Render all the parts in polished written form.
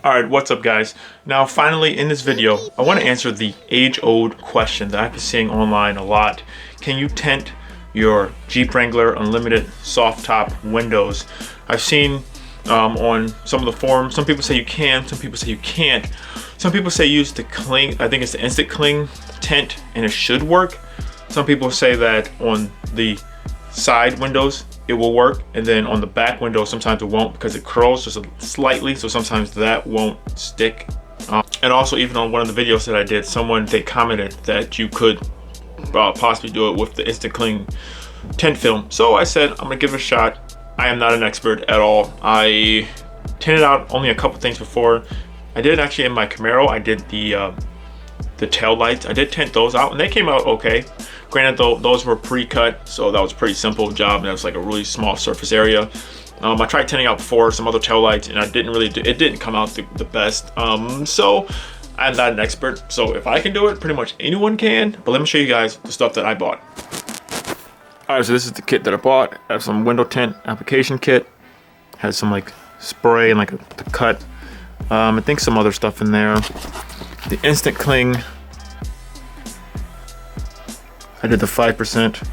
Alright, what's up guys? Now finally in this video, I want to answer the age-old question that I've been seeing online a lot. Can you tint your Jeep Wrangler Unlimited soft top windows? I've seen on some of the forums, some people say you can, some people say you can't. Some people say use the cling, I think it's the instant cling tint, and it should work. Some people say that on the side windows it will work, and then on the back window sometimes it won't because it curls just slightly, so sometimes that won't stick. And also, even on one of the videos that I did, they commented that you could possibly do it with the instant cling tint film. So I said I'm gonna give it a shot. I am not an expert at all. I tinted out only a couple things before. I did actually in my Camaro. I did the tail lights. I did tint those out and they came out okay. Granted though, those were pre-cut, so that was a pretty simple job, and that was like a really small surface area. I tried tinting out before some other tail lights, and it didn't come out the best. So I'm not an expert, so if I can do it, pretty much anyone can. But let me show you guys the stuff that I bought. Alright, so this is the kit that I bought. I have some window tint application kit. Has some like spray and like the cut. I think some other stuff in there. The instant cling. I did the 5%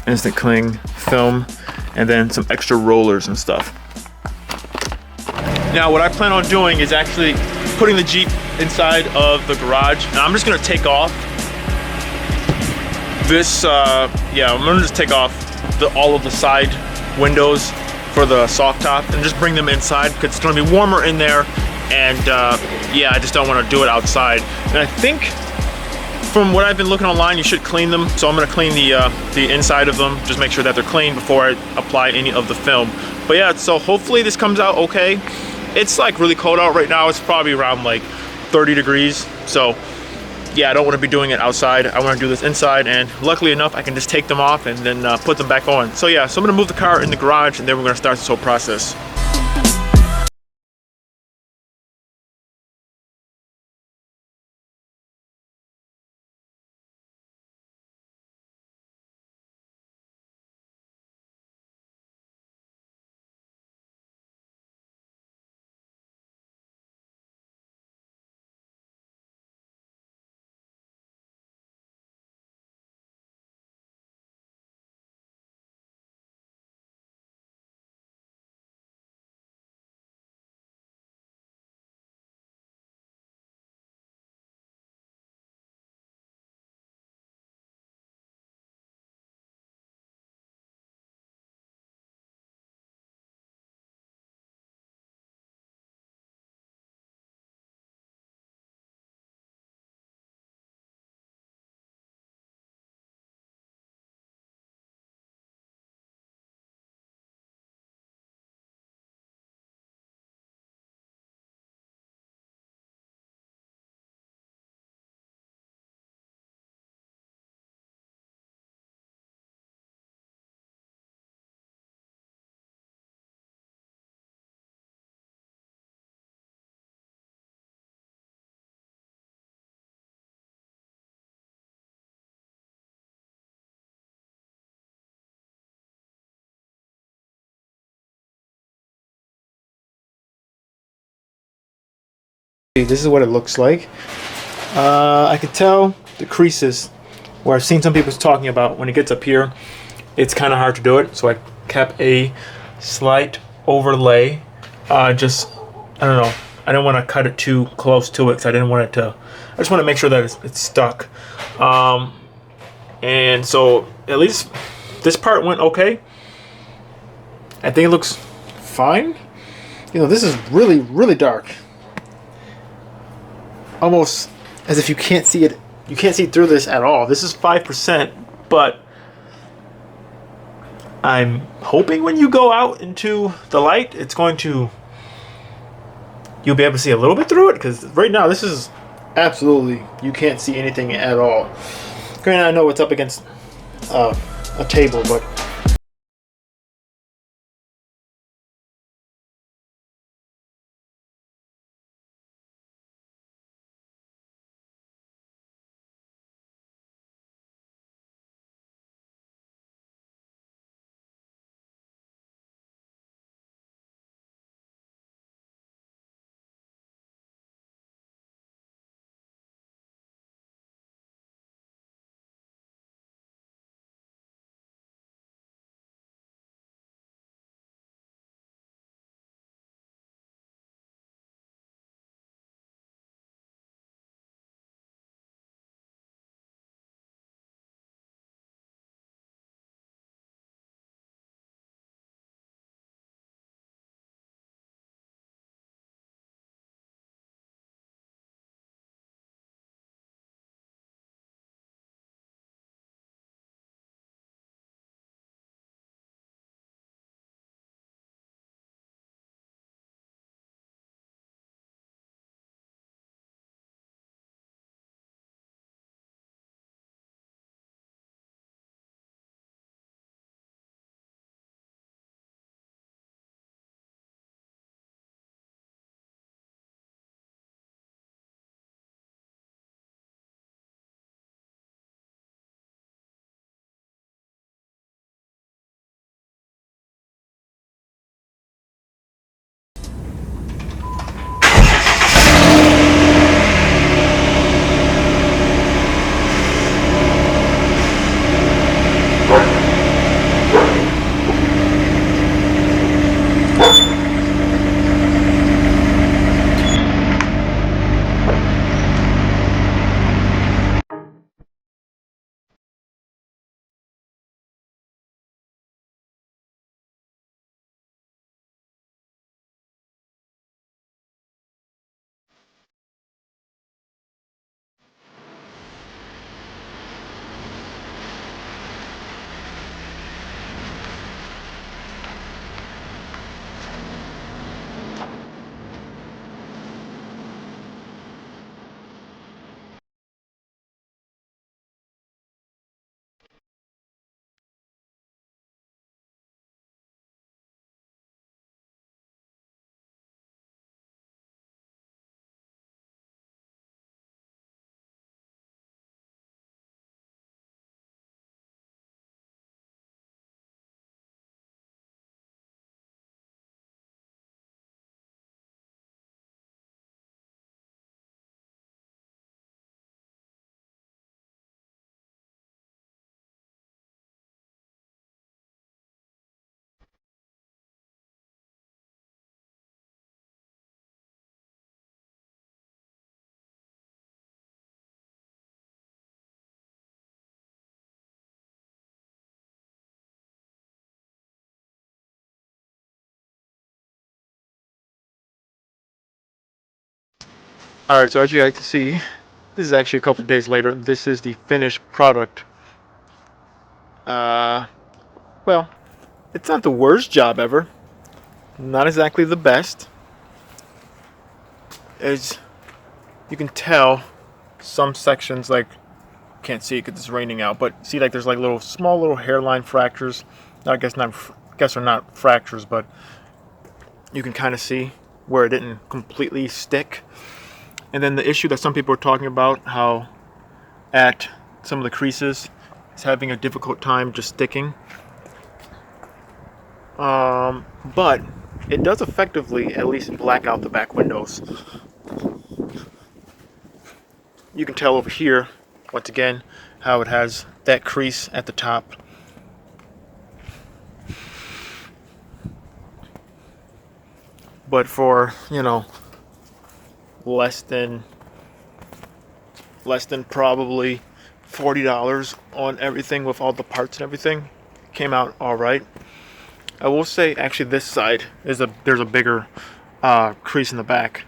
instant cling film, and then some extra rollers and stuff. Now what I plan on doing is actually putting the Jeep inside of the garage. Now I'm just gonna take off this, yeah, I'm gonna just take off all of the side windows for the soft top and just bring them inside because it's gonna be warmer in there, and yeah, I just don't wanna do it outside. And I think from what I've been looking online, you should clean them. So I'm gonna clean the inside of them, just make sure that they're clean before I apply any of the film. But yeah, so hopefully this comes out okay. It's like really cold out right now. It's probably around like 30 degrees. So yeah, I don't wanna be doing it outside. I wanna do this inside, and luckily enough, I can just take them off and then put them back on. So yeah, so I'm gonna move the car in the garage, and then we're gonna start this whole process. This is what it looks like. I could tell the creases where I've seen some people talking about when it gets up here, it's kind of hard to do it. So I kept a slight overlay. I don't know. I didn't want to cut it too close to it because I didn't want it to. I just want to make sure that it's stuck. And so at least this part went okay. I think it looks fine. You know, this is really, really dark. Almost as if you can't see it. You can't see through this at all. This is 5%, but I'm hoping when you go out into the light, it's going to, you'll be able to see a little bit through it, because right now this is absolutely, you can't see anything at all. Granted, I know it's up against a table, but All right, so as you guys can see, this is actually a couple of days later. This is the finished product. Well, it's not the worst job ever. Not exactly the best. As you can tell, some sections, like, can't see it because it's raining out, but see, like, there's like small little hairline fractures. I guess they're not fractures, but you can kind of see where it didn't completely stick. And then the issue that some people are talking about, how at some of the creases it's having a difficult time just sticking. But it does effectively at least black out the back windows. You can tell over here, once again, how it has that crease at the top. But for, you know, less than probably $40 on everything with all the parts and everything, came out all right. I will say, actually, this side there's a bigger crease in the back,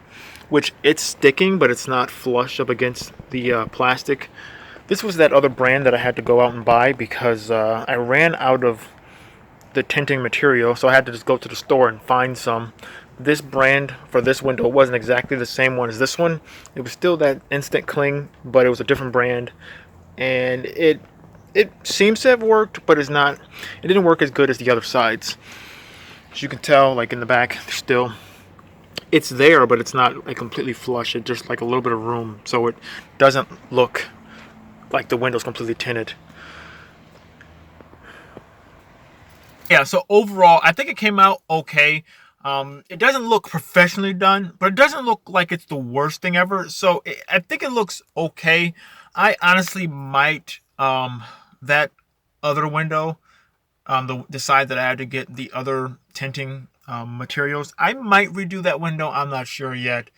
which it's sticking, but it's not flush up against the plastic. This was that other brand that I had to go out and buy because I ran out of the tinting material, so I had to just go to the store and find some. This brand for this window wasn't exactly the same one as this one. It was still that instant cling, but it was a different brand, and it seems to have worked, but it's not. It didn't work as good as the other sides. As you can tell, like in the back, still it's there, but it's not like completely flush. It's just like a little bit of room, so it doesn't look like the window's completely tinted. Yeah, so overall, I think it came out okay. It doesn't look professionally done, but it doesn't look like it's the worst thing ever. So I think it looks okay. I honestly might that other window, decide that I had to get the other tinting materials. I might redo that window. I'm not sure yet.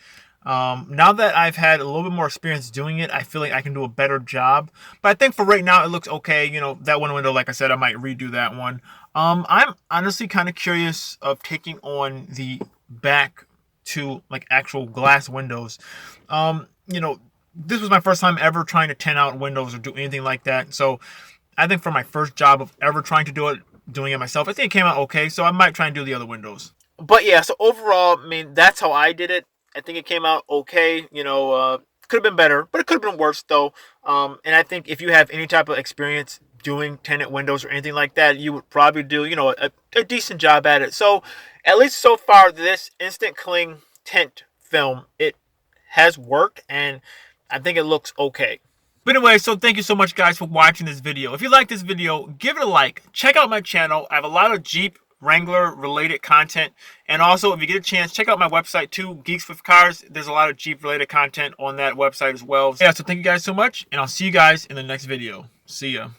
Now that I've had a little bit more experience doing it, I feel like I can do a better job. But I think for right now, it looks okay. You know, that one window, like I said, I might redo that one. I'm honestly kind of curious of taking on the back to like actual glass windows. You know, this was my first time ever trying to tint out windows or do anything like that. So I think for my first job of ever trying to do it, doing it myself, I think it came out okay. So I might try and do the other windows. But yeah, so overall, I mean, that's how I did it. I think it came out okay. You know, could have been better, but it could have been worse though. And I think if you have any type of experience doing tenant windows or anything like that, you would probably do, you know, a decent job at it. So at least so far, this instant cling tint film, it has worked, and I think it looks okay. But anyway, so thank you so much, guys, for watching this video. If you like this video, give it a like. Check out my channel. I have a lot of Jeep Wrangler related content. And also, if you get a chance, check out my website too, Geeks with Cars. There's a lot of Jeep related content on that website as well. Yeah, so thank you guys so much, and I'll see you guys in the next video. See ya.